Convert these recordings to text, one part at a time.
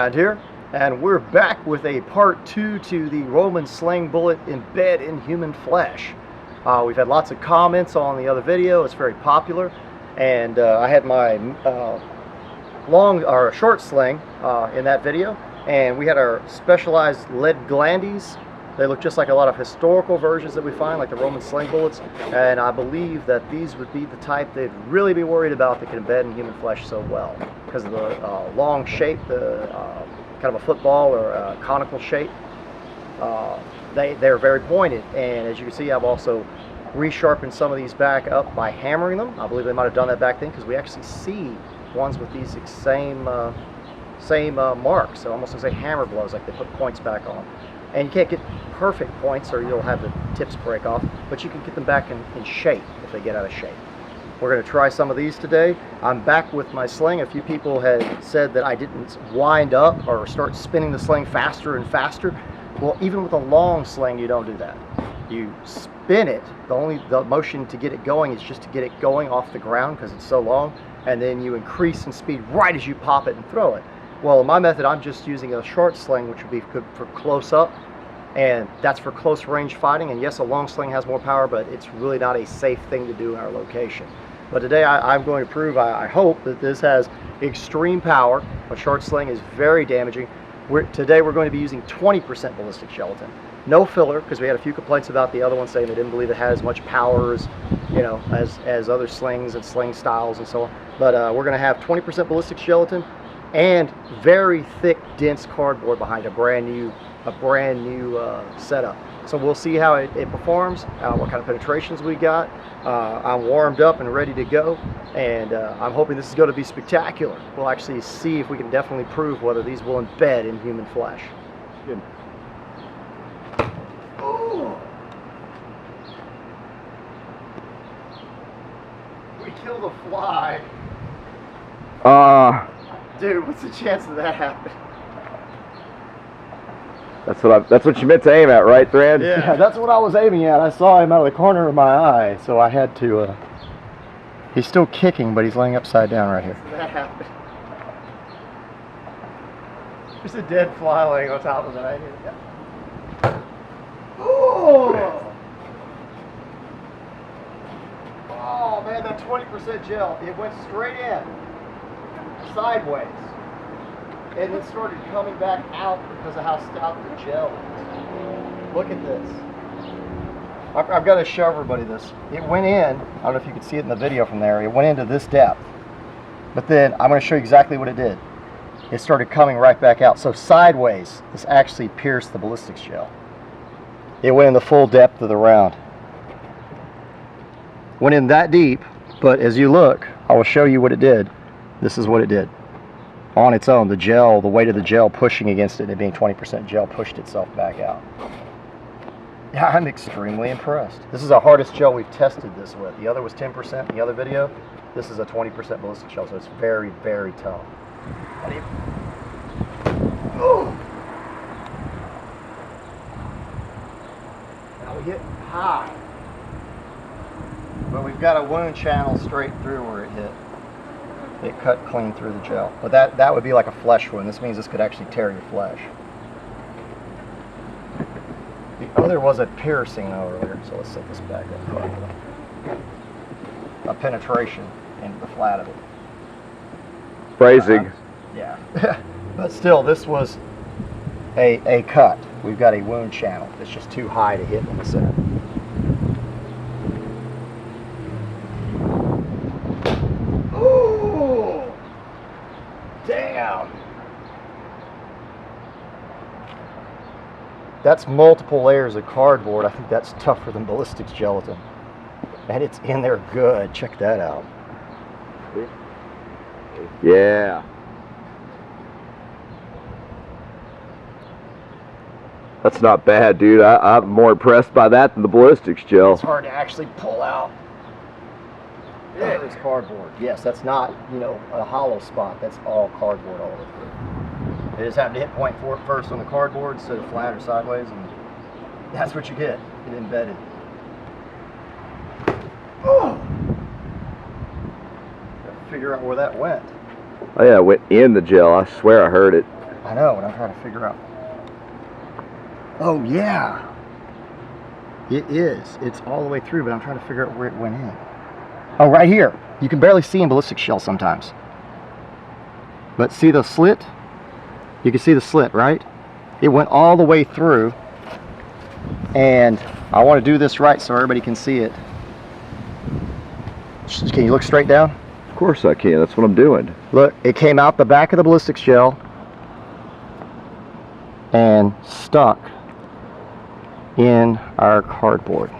Thrand here, and we're back with a part 2 to the Roman sling bullet embed in human flesh. We've had lots of comments on the other video. It's very popular, and I had my short sling in that video, and we had our specialized lead Glandes. They look just like a lot of historical versions that we find, like the Roman sling bullets, and I believe that these would be the type they'd really be worried about that can embed in human flesh so well, because of the long shape, the kind of a football or a conical shape. They're very pointed, and as you can see, I've also resharpened some of these back up by hammering them. I believe they might have done that back then, because we actually see ones with these same marks, so almost as hammer blows, like they put points back on. And you can't get perfect points or you'll have the tips break off, but you can get them back in shape if they get out of shape. We're going to try some of these today. I'm back with my sling. A few people had said that I didn't wind up or start spinning the sling faster and faster. Well, even with a long sling, you don't do that. You spin it. The motion to get it going is just to get it going off the ground because it's so long, and then you increase in speed right as you pop it and throw it. Well, in my method, I'm just using a short sling, which would be good for close up, and that's for close range fighting. And yes, a long sling has more power, but it's really not a safe thing to do in our location. But today I'm going to prove, I hope, that this has extreme power. A short sling is very damaging. Today we're going to be using 20% ballistic gelatin. No filler, because we had a few complaints about the other one saying they didn't believe it had as much power as, as other slings and sling styles and so on. But we're going to have 20% ballistic gelatin and very thick, dense cardboard behind a brand new setup. So we'll see how it performs, what kind of penetrations we got. I'm warmed up and ready to go, and I'm hoping this is going to be spectacular. We'll actually see if we can definitely prove whether these will embed in human flesh. Good. Ooh. We killed a fly. Dude, what's the chance of that happening? That's what you meant to aim at, right, Thrand? Yeah, that's what I was aiming at. I saw him out of the corner of my eye, so I had to. He's still kicking, but he's laying upside down right here. That happened. There's a dead fly laying on top of it right here. Oh! Oh man, that 20% gel, it went straight in, sideways, and it started coming back out because of how stout the gel is. Look at this. I've got to show everybody this. It went in, I don't know if you can see it in the video from there, it went into this depth. But then I'm going to show you exactly what it did. It started coming right back out. So sideways, this actually pierced the ballistics gel. It went in the full depth of the round. Went in that deep, but as you look, I will show you what it did. This is what it did. On its own, the gel, the weight of the gel pushing against it, and being 20% gel, pushed itself back out. Yeah, I'm extremely impressed. This is the hardest gel we've tested this with. The other was 10% in the other video. This is a 20% ballistic gel, so it's very, very tough. Ooh. Now we hit high, but we've got a wound channel straight through where it hit. It cut clean through the gel. But that would be like a flesh wound. This means this could actually tear your flesh. The other was a piercing earlier, so let's set this back up. A penetration into the flat of it. Phrasing. Yeah. But still, this was a cut. We've got a wound channel. It's just too high to hit in the center. Damn! That's multiple layers of cardboard. I think that's tougher than ballistics gelatin. And it's in there good. Check that out. Yeah. That's not bad, dude. I'm more impressed by that than the ballistics gel. It's hard to actually pull out. Yeah, it's cardboard. Yes, that's not, a hollow spot. That's all cardboard all the way through. They just have to hit point first on the cardboard instead of flat or sideways, and that's what you get. It embedded. Oh! Gotta figure out where that went. Oh yeah, it went in the gel. I swear I heard it. I know, and I'm trying to figure out. Oh, yeah. It is. It's all the way through, but I'm trying to figure out where it went in. Oh, right here. You can barely see in ballistic shell sometimes. But see the slit? You can see the slit, right? It went all the way through. And I want to do this right so everybody can see it. Can you look straight down? Of course I can. That's what I'm doing. Look, it came out the back of the ballistic shell and stuck in our cardboard.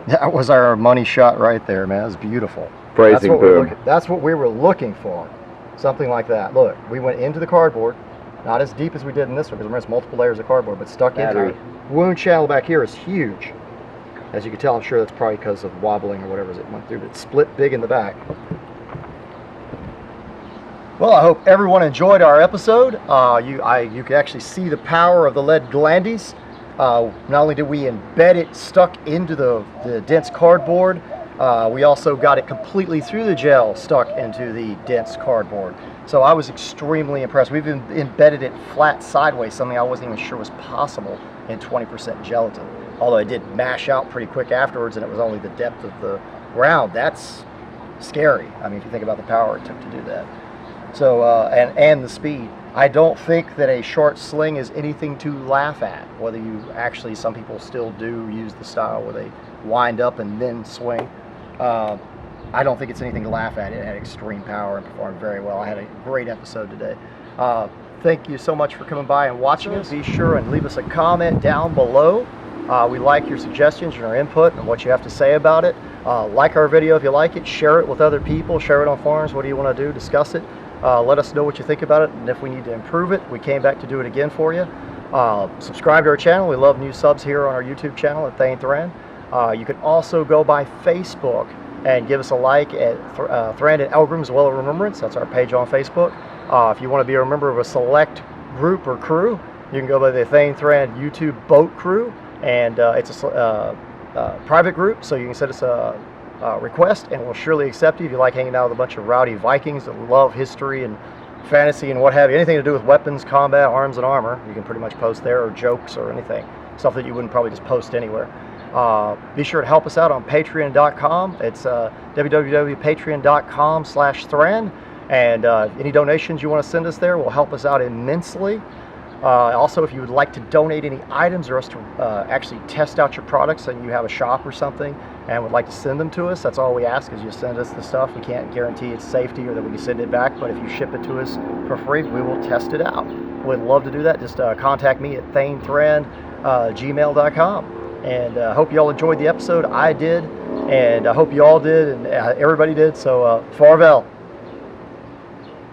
That was our money shot right there, man. It was beautiful. Phrasing boom. That's what we were looking for. Something like that. Look, we went into the cardboard, not as deep as we did in this one, because there's multiple layers of cardboard, but stuck into it. Wound channel back here is huge. As you can tell, I'm sure that's probably because of wobbling or whatever as it went through, but it split big in the back. Well, I hope everyone enjoyed our episode. You can actually see the power of the lead Glandes. Not only did we embed it stuck into the dense cardboard, we also got it completely through the gel stuck into the dense cardboard. So I was extremely impressed. We've embedded it flat sideways, something I wasn't even sure was possible in 20% gelatin. Although it did mash out pretty quick afterwards, and it was only the depth of the ground. That's scary. I mean, if you think about the power it took to do that. So, and the speed. I don't think that a short sling is anything to laugh at. Whether you actually, some people still do use the style where they wind up and then swing. I don't think it's anything to laugh at. It had extreme power and performed very well. I had a great episode today. Thank you so much for coming by and watching us. Be sure and leave us a comment down below. We like your suggestions and our input and what you have to say about it. Like our video if you like it. Share it with other people. Share it on forums. What do you want to do? Discuss it. Let us know what you think about it, and if we need to improve it, we came back to do it again for you. Subscribe to our channel. We love new subs here on our YouTube channel at Thrand. You can also go by Facebook and give us a like at Thrand and Eldgrim as well as Remembrance. That's our page on Facebook. If you want to be a member of a select group or crew, you can go by the Thrand YouTube Boat Crew, and it's a private group, so you can send us a request and we'll surely accept you if you like hanging out with a bunch of rowdy Vikings that love history and fantasy and what have you. Anything to do with weapons, combat, arms, and armor, you can pretty much post there, or jokes or anything. Stuff that you wouldn't probably just post anywhere. Be sure to help us out on patreon.com. It's www.patreon.com/Thrand. And any donations you want to send us there will help us out immensely. Also, if you would like to donate any items or us to actually test out your products, and you have a shop or something and would like to send them to us, that's all we ask, is you send us the stuff. We can't guarantee its safety or that we can send it back, but if you ship it to us for free, we will test it out. We'd love to do that. Just contact me at thanethrand@gmail.com. And I hope you all enjoyed the episode. I did, and I hope you all did, and everybody did. So farewell.